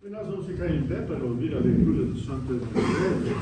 E nós vamos ficar em pé para ouvir a leitura do Santo Evangelho.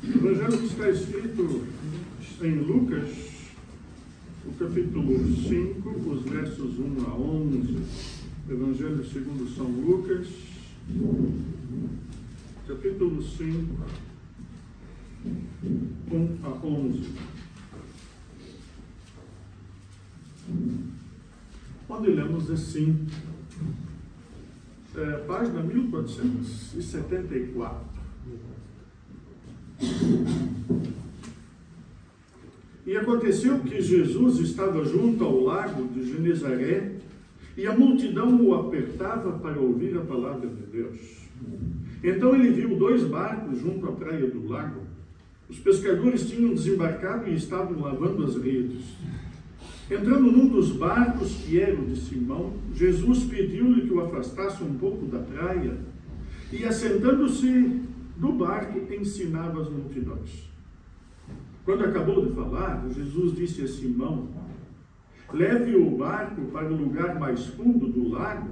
O Evangelho que está escrito em Lucas, o capítulo 5, os versos 1 a 11. Evangelho segundo São Lucas, capítulo 5, 1 a 11. Onde lemos assim, página 1474. E aconteceu que Jesus estava junto ao lago de Genezaré, e a multidão o apertava para ouvir a palavra de Deus. Então ele viu 2 barcos junto à praia do lago. Os pescadores tinham desembarcado e estavam lavando as redes. Entrando num dos barcos, que era o de Simão, Jesus pediu-lhe que o afastasse um pouco da praia, e assentando-se do barco, ensinava as multidões. Quando acabou de falar, Jesus disse a Simão: leve o barco para o lugar mais fundo do lago,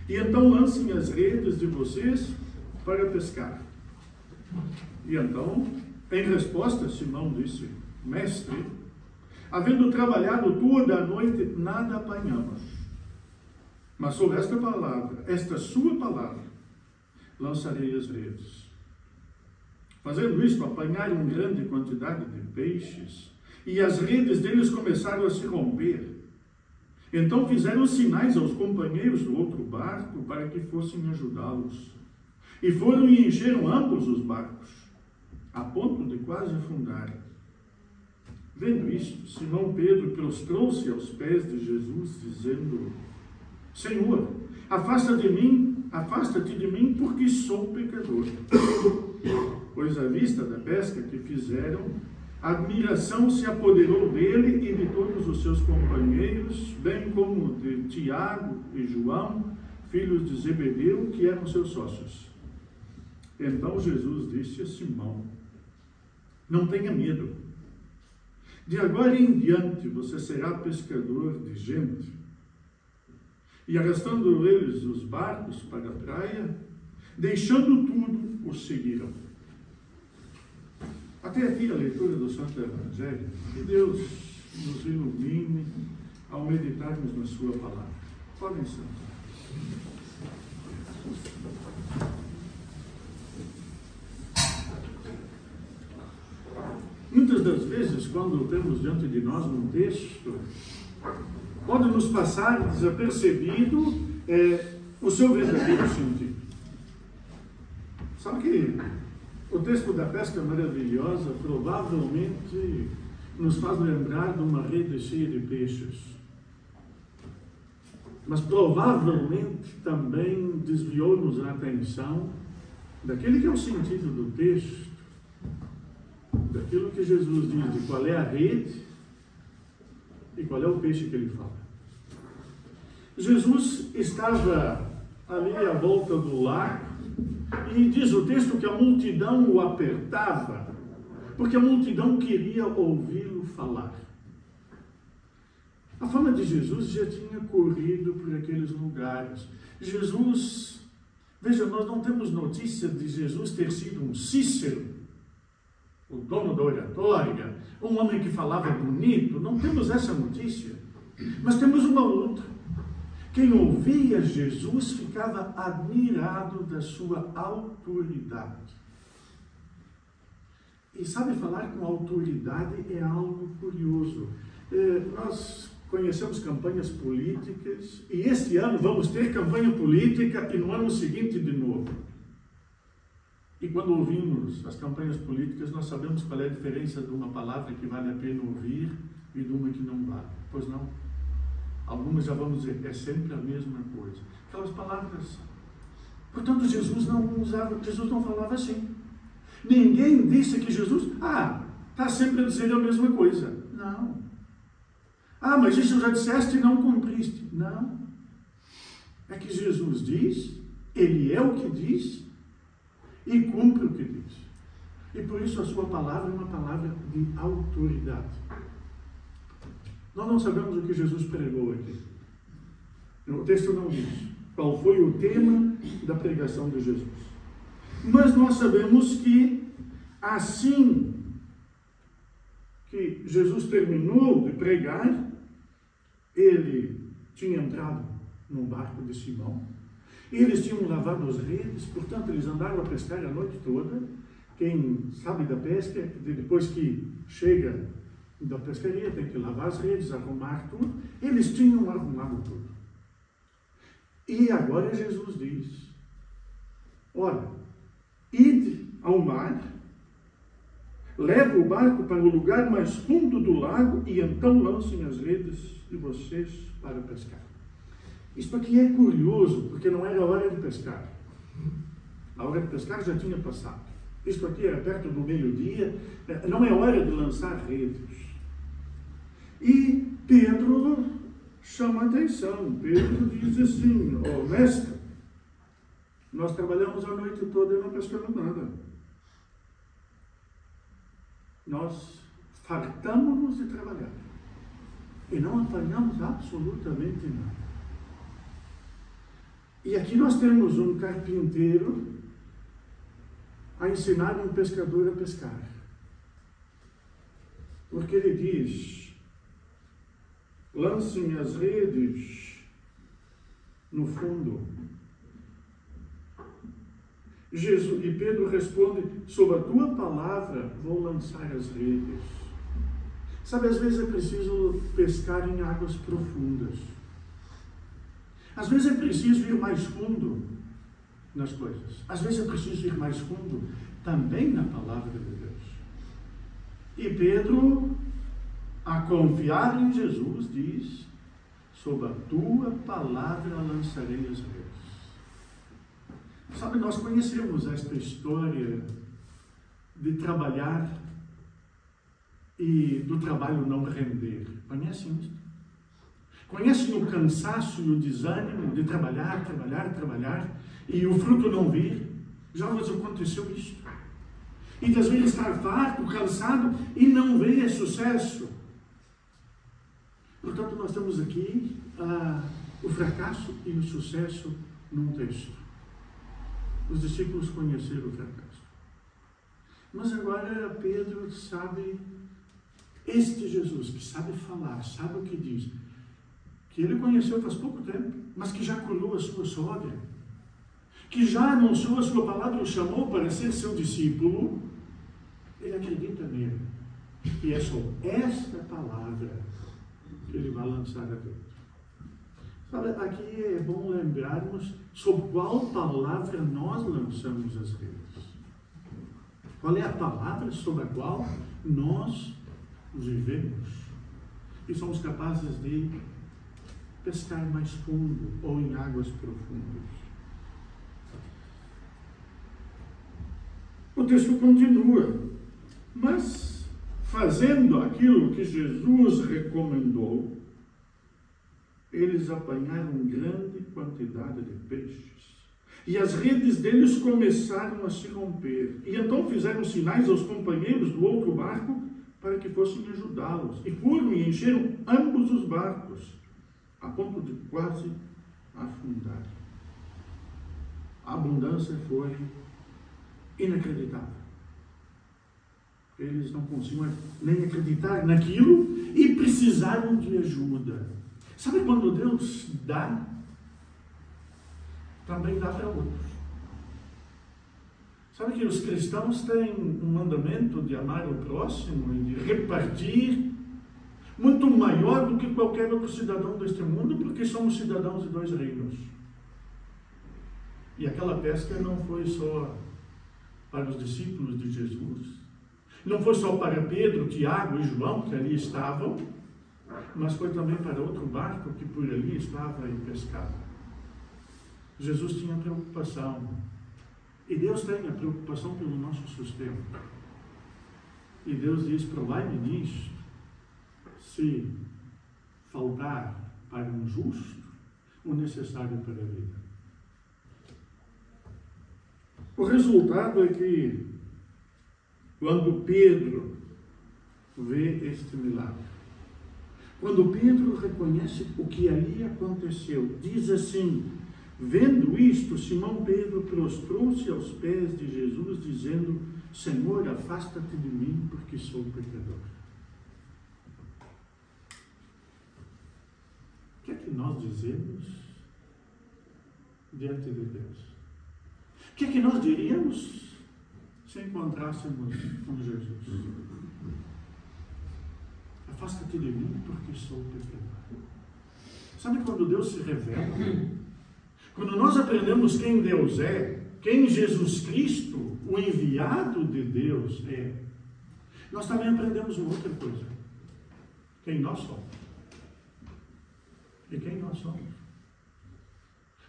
e então lancem as redes de vocês para pescar. E então, em resposta, Simão disse: mestre, havendo trabalhado toda a noite, nada apanhamos. Mas sobre esta palavra, esta sua palavra, lançarei as redes. Fazendo isto, apanharam grande quantidade de peixes, e as redes deles começaram a se romper. Então fizeram sinais aos companheiros do outro barco para que fossem ajudá-los. E foram e encheram ambos os barcos, a ponto de quase afundarem. Vendo isto, Simão Pedro prostrou-se aos pés de Jesus, dizendo: Senhor, afasta-te de mim, porque sou pecador. Pois à vista da pesca que fizeram, a admiração se apoderou dele e de todos os seus companheiros, bem como de Tiago e João, filhos de Zebedeu, que eram seus sócios. Então Jesus disse a Simão: não tenha medo. De agora em diante você será pescador de gente. E arrastando eles os barcos para a praia, deixando tudo, os seguiram. Até aqui a leitura do Santo Evangelho. Que Deus nos ilumine ao meditarmos na sua palavra. Podem sentar. Muitas das vezes, quando temos diante de nós um texto, pode nos passar desapercebido o seu verdadeiro sentido. Sabe que o texto da pesca maravilhosa provavelmente nos faz lembrar de uma rede cheia de peixes. Mas provavelmente também desviou-nos a atenção daquele que é o sentido do texto, daquilo que Jesus diz, de qual é a rede e qual é o peixe que ele fala. Jesus estava ali à volta do lago, e diz o texto que a multidão o apertava, porque a multidão queria ouvi-lo falar. A fama de Jesus já tinha corrido por aqueles lugares. Jesus, veja, nós não temos notícia de Jesus ter sido um Cícero, o dono da oratória, um homem que falava bonito. Não temos essa notícia, mas temos uma outra. Quem ouvia Jesus ficava admirado da sua autoridade. E sabe, falar com autoridade é algo curioso. Nós conhecemos campanhas políticas, e este ano vamos ter campanha política, e no ano seguinte de novo. E quando ouvimos as campanhas políticas, nós sabemos qual é a diferença de uma palavra que vale a pena ouvir e de uma que não vale. Pois não? Algumas já vamos dizer, é sempre a mesma coisa. Aquelas palavras. Portanto, Jesus não falava assim. Ninguém disse que Jesus, está sempre a dizer a mesma coisa. Não. Mas isso já disseste e não cumpriste. Não. É que Jesus diz, ele é o que diz e cumpre o que diz. E por isso a sua palavra é uma palavra de autoridade. Nós não sabemos o que Jesus pregou aqui. O texto não diz. qual foi o tema da pregação de Jesus. Mas nós sabemos que, assim que Jesus terminou de pregar, ele tinha entrado no barco de Simão. Eles tinham lavado as redes, portanto, eles andaram a pescar a noite toda. Quem sabe da pesca, depois que chega da pescaria, tem que lavar as redes, arrumar tudo. Eles tinham arrumado tudo. E agora Jesus diz: olha, ide ao mar, leve o barco para o lugar mais fundo do lago e então lancem as redes de vocês para pescar. Isto aqui é curioso, porque não era a hora de pescar. A hora de pescar já tinha passado. Isto aqui era perto do meio-dia, não é hora de lançar redes. E Pedro chama a atenção. Pedro diz assim: ó, mestre, nós trabalhamos a noite toda e não pescamos nada. Nós fartamos de trabalhar e não apanhamos absolutamente nada. E aqui nós temos um carpinteiro a ensinar um pescador a pescar. Porque ele diz: lancem as redes no fundo. Jesus, e Pedro responde: sob a tua palavra vou lançar as redes. Sabe, às vezes é preciso pescar em águas profundas. Às vezes é preciso ir mais fundo nas coisas. Às vezes é preciso ir mais fundo também na palavra de Deus. E Pedro, a confiar em Jesus, diz: sob a tua palavra lançarei as redes. Sabe, nós conhecemos esta história de trabalhar e do trabalho não render. Conhecem isso? Conhecem o cansaço e o desânimo de trabalhar, trabalhar, trabalhar e o fruto não vir? Já vos aconteceu isso? E às vezes estar farto, cansado e não ver sucesso. Portanto, nós temos aqui o fracasso e o sucesso num texto. Os discípulos conheceram o fracasso. Mas agora Pedro sabe, este Jesus que sabe falar, sabe o que diz, que ele conheceu faz pouco tempo, mas que já curou a sua sogra, que já anunciou a sua palavra e o chamou para ser seu discípulo, ele acredita nele. E é só esta palavra que ele vai lançar a Deus. Sabe, aqui é bom lembrarmos sobre qual palavra nós lançamos as redes. Qual é a palavra sobre a qual nós vivemos e somos capazes de pescar mais fundo ou em águas profundas. O texto continua: mas fazendo aquilo que Jesus recomendou, eles apanharam grande quantidade de peixes e as redes deles começaram a se romper. E então fizeram sinais aos companheiros do outro barco para que fossem ajudá-los. E foram e encheram ambos os barcos, a ponto de quase afundar. A abundância foi inacreditável. Eles não conseguiam nem acreditar naquilo e precisaram de ajuda. Sabe quando Deus dá, também dá para outros. Sabe que os cristãos têm um mandamento de amar o próximo e de repartir muito maior do que qualquer outro cidadão deste mundo, porque somos cidadãos de dois reinos. E aquela pesca não foi só para os discípulos de Jesus, não foi só para Pedro, Tiago e João, que ali estavam, mas foi também para outro barco que por ali estava e pescava. Jesus tinha preocupação, e Deus tem a preocupação pelo nosso sustento. E Deus diz: provai-me nisto, se faltar para um justo o necessário para a vida. O resultado é que, quando Pedro vê este milagre, quando Pedro reconhece o que ali aconteceu, diz assim: Vendo isto, Simão Pedro prostrou-se aos pés de Jesus, dizendo: Senhor, afasta-te de mim, porque sou pecador. O que é que nós dizemos diante de Deus? O que é que nós diríamos se encontrássemos com Jesus? Afasta-te de mim, porque sou pecador. Sabe quando Deus se revela? Quando nós aprendemos quem Deus é, quem Jesus Cristo, o enviado de Deus, é, nós também aprendemos uma outra coisa: quem nós somos. E quem nós somos.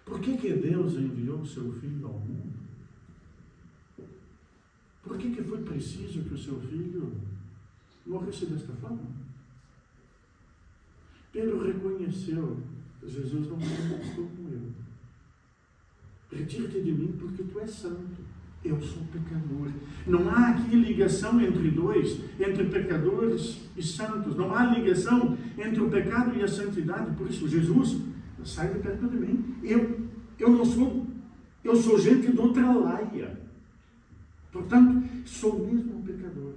Por que Deus enviou o seu Filho ao mundo? Por que foi preciso que o seu Filho morresse desta forma? Pedro reconheceu: Jesus não estou com eu. Retira-te de mim, porque tu és santo. Eu sou pecador. Não há aqui ligação entre dois, entre pecadores e santos. Não há ligação entre o pecado e a santidade. Por isso, Jesus, sai de perto de mim. Eu não sou, eu sou gente de outra laia. Portanto, sou mesmo um pecador.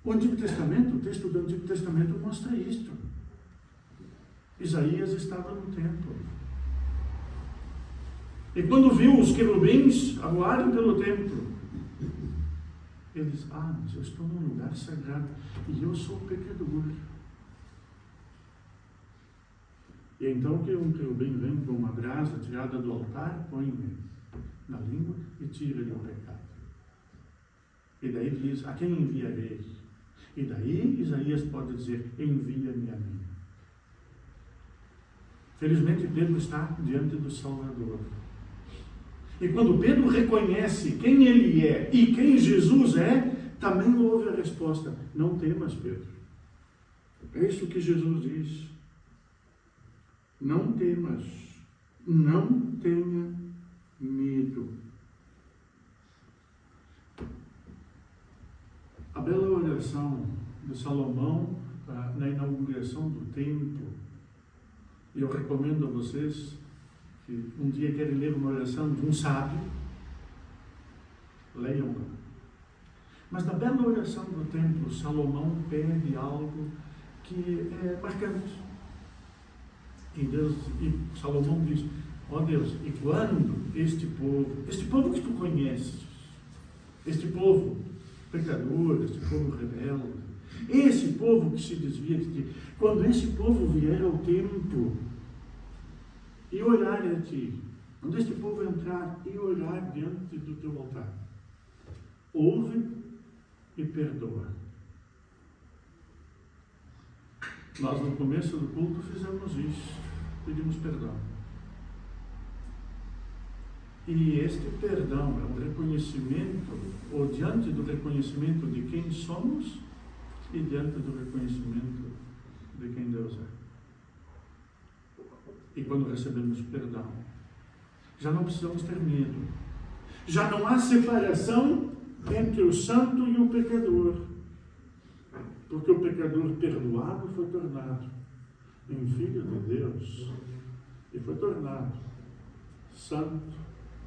O Antigo Testamento, o texto do Antigo Testamento mostra isto. Isaías estava no templo. E quando viu os querubins a voarem pelo templo, ele diz: mas eu estou num lugar sagrado e eu sou pecador. E então que um querubim vem com uma brasa tirada do altar, põe-me na língua e tira-lhe o pecado. E daí diz: a quem enviarei? E daí Isaías pode dizer: envia-me a mim. Felizmente Pedro está diante do Salvador. E quando Pedro reconhece quem ele é e quem Jesus é, também ouve a resposta: não temas, Pedro. É isso que Jesus diz. Não temas, não tenha medo. A bela oração de Salomão na inauguração do templo, e eu recomendo a vocês que um dia querem ler uma oração de um sábio, leiam-la. Mas na bela oração do templo, Salomão pede algo que é marcante. E Salomão diz: ó Deus, e quando este povo que tu conheces, este povo pecador, este povo rebelde, esse povo que se desvia de ti, quando esse povo vier ao templo e orar a ti, quando este povo entrar e orar diante do teu altar, ouve e perdoa. Nós no começo do culto fizemos isso, pedimos perdão. E este perdão é um reconhecimento, ou diante do reconhecimento de quem somos e diante do reconhecimento de quem Deus é. E quando recebemos perdão, já não precisamos ter medo. Já não há separação entre o santo e o pecador. Porque o pecador perdoado foi tornado em filho de Deus e foi tornado santo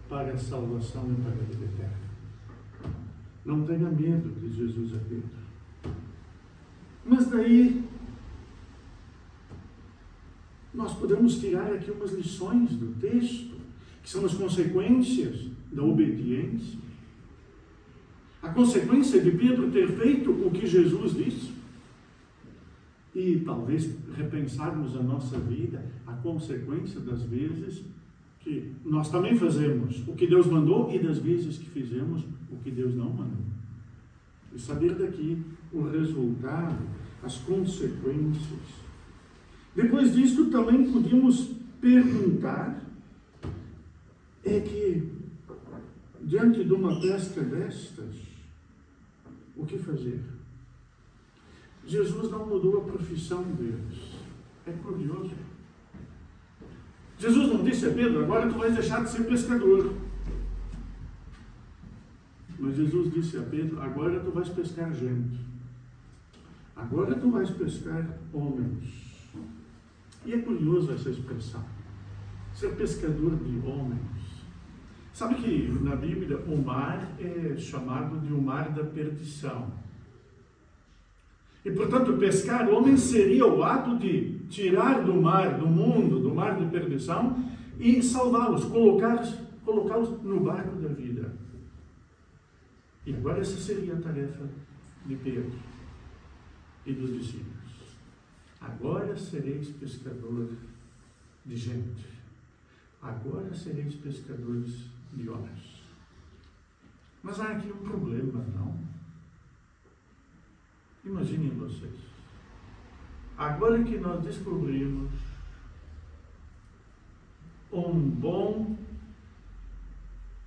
para a salvação e para a vida eterna. Não tenha medo, diz Jesus a Pedro. Mas daí nós podemos tirar aqui umas lições do texto, que são as consequências da obediência. A consequência de Pedro ter feito o que Jesus disse. E talvez repensarmos a nossa vida, a consequência das vezes que nós também fazemos o que Deus mandou e das vezes que fizemos o que Deus não mandou. E saber daqui o resultado, as consequências. Depois disso, também podíamos perguntar, é que, diante de uma pesca destas, o que fazer? Jesus não mudou a profissão deles. É curioso. Jesus não disse a Pedro: agora tu vais deixar de ser pescador. Mas Jesus disse a Pedro: agora tu vais pescar gente. Agora tu vais pescar homens. E é curioso essa expressão. ser pescador de homens. Sabe que na Bíblia o mar é chamado de o mar da perdição. E, portanto, pescar homens seria o ato de tirar do mar, do mundo, do mar de perdição e salvá-los, colocá-los no barco da vida. E agora essa seria a tarefa de Pedro e dos discípulos. Agora sereis pescadores de gente. Agora sereis pescadores de homens. Mas há aqui um problema, não? Imaginem vocês. Agora que nós descobrimos um bom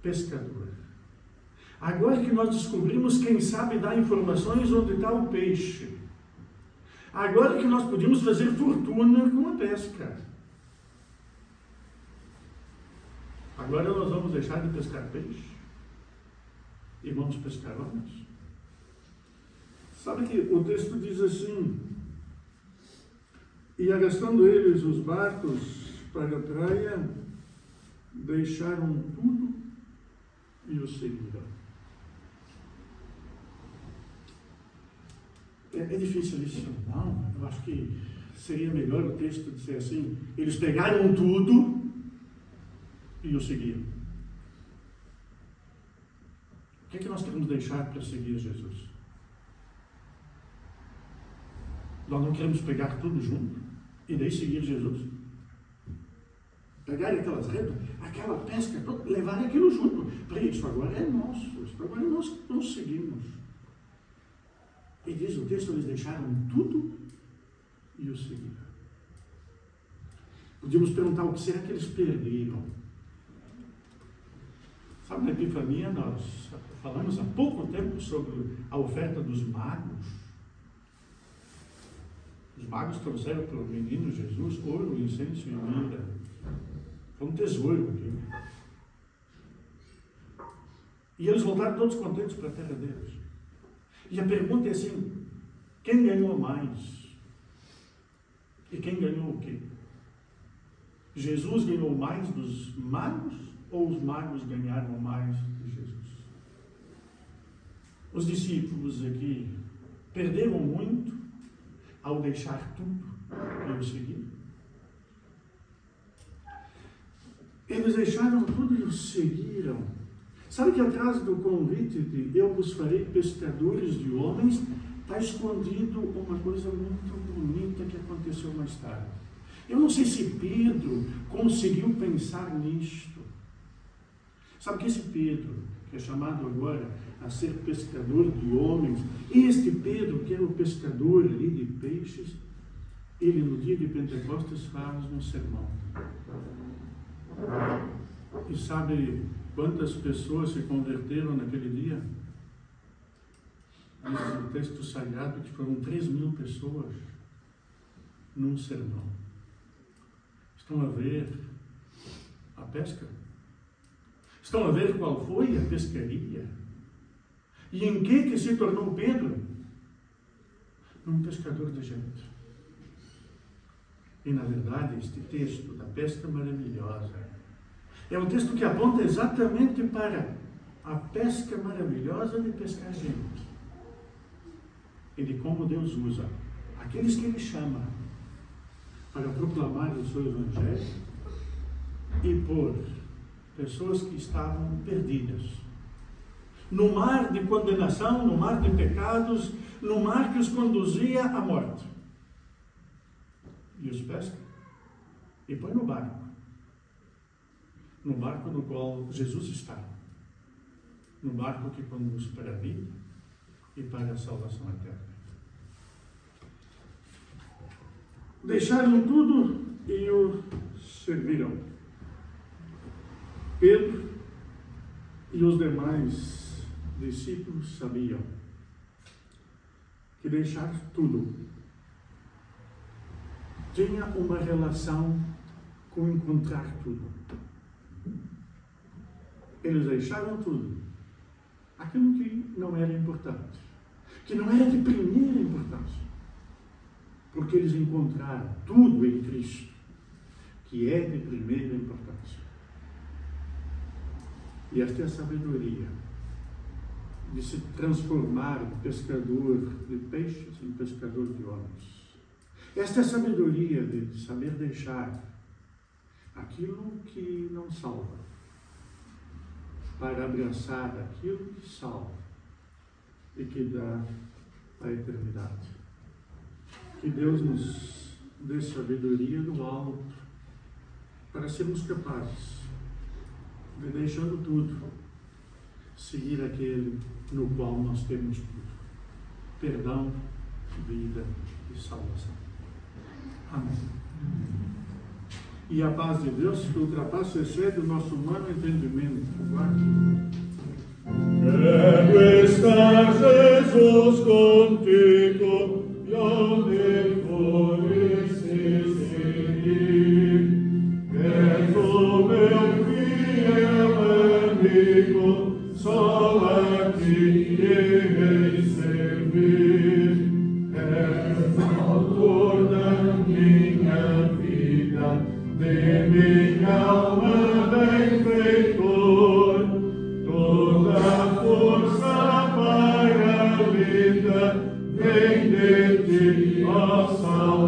pescador, agora que nós descobrimos quem sabe dar informações onde está o peixe, agora que nós podemos fazer fortuna com a pesca, agora nós vamos deixar de pescar peixe e vamos pescar homens? Sabe que o texto diz assim: e arrastando eles os barcos para a praia, deixaram tudo e o seguiram. É difícil isso? Não, eu acho que seria melhor o texto dizer assim: eles pegaram tudo e o seguiram. O que é que nós queremos deixar para seguir Jesus? Nós não queremos pegar tudo junto e daí seguir Jesus. Pegar aquelas redes, aquela pesca, levar aquilo junto. Para isso agora é nosso, isso agora nós seguimos. E diz o texto, eles deixaram tudo e o seguiram. Podíamos perguntar o que será que eles perderam. Sabe, na Epifania nós falamos há pouco tempo sobre a oferta dos magos. Os magos trouxeram para o menino Jesus ouro, incenso e mirra. Foi um tesouro aqui. E eles voltaram todos contentes para a terra deles. E a pergunta é assim: quem ganhou mais? E quem ganhou o quê? Jesus ganhou mais dos magos ou os magos ganharam mais de Jesus? Os discípulos aqui perderam muito ao deixar tudo e o seguir. Eles deixaram tudo e o seguiram. Sabe que atrás do convite de eu vos farei pescadores de homens, está escondido uma coisa muito bonita que aconteceu mais tarde. Eu não sei se Pedro conseguiu pensar nisto. Sabe que esse Pedro, que é chamado agora a ser pescador de homens, este Pedro, que era o pescador ali de peixes, ele no dia de Pentecostes faz um sermão. E sabe quantas pessoas se converteram naquele dia? Diz o texto sagrado que foram 3.000 pessoas num sermão. Estão a ver a pesca? Estão a ver qual foi a pescaria? E em que se tornou Pedro? Um pescador de gente. E na verdade este texto da pesca maravilhosa é um texto que aponta exatamente para a pesca maravilhosa de pescar gente. E de como Deus usa aqueles que Ele chama para proclamar o seu Evangelho e por pessoas que estavam perdidas no mar de condenação, no mar de pecados, no mar que os conduzia à morte. E os pesca e põe no barco no qual Jesus está, no barco que conduz para a vida e para a salvação eterna. Deixaram tudo e o serviram. Pedro e os demais discípulos sabiam que deixar tudo tinha uma relação com encontrar tudo. Eles deixaram tudo, aquilo que não era importante, que não era de primeira importância, porque eles encontraram tudo em Cristo, que é de primeira importância. E esta é a sabedoria de se transformar de pescador de peixes em pescador de homens. Esta é a sabedoria de saber deixar aquilo que não salva, para abraçar aquilo que salva e que dá a eternidade. Que Deus nos dê sabedoria do alto para sermos capazes de, deixando tudo, seguir aquele no qual nós temos tudo: perdão, vida e salvação. Amém. E a paz de Deus, que ultrapassa e excede o nosso humano entendimento, quero estar, Jesus, contigo, e onde fores seguir. És o meu fiel amigo, só a ti irei servir. És o autor da minha vida, de minha alma benfeitor, toda a força para a vida vem de ti, ó Salvador.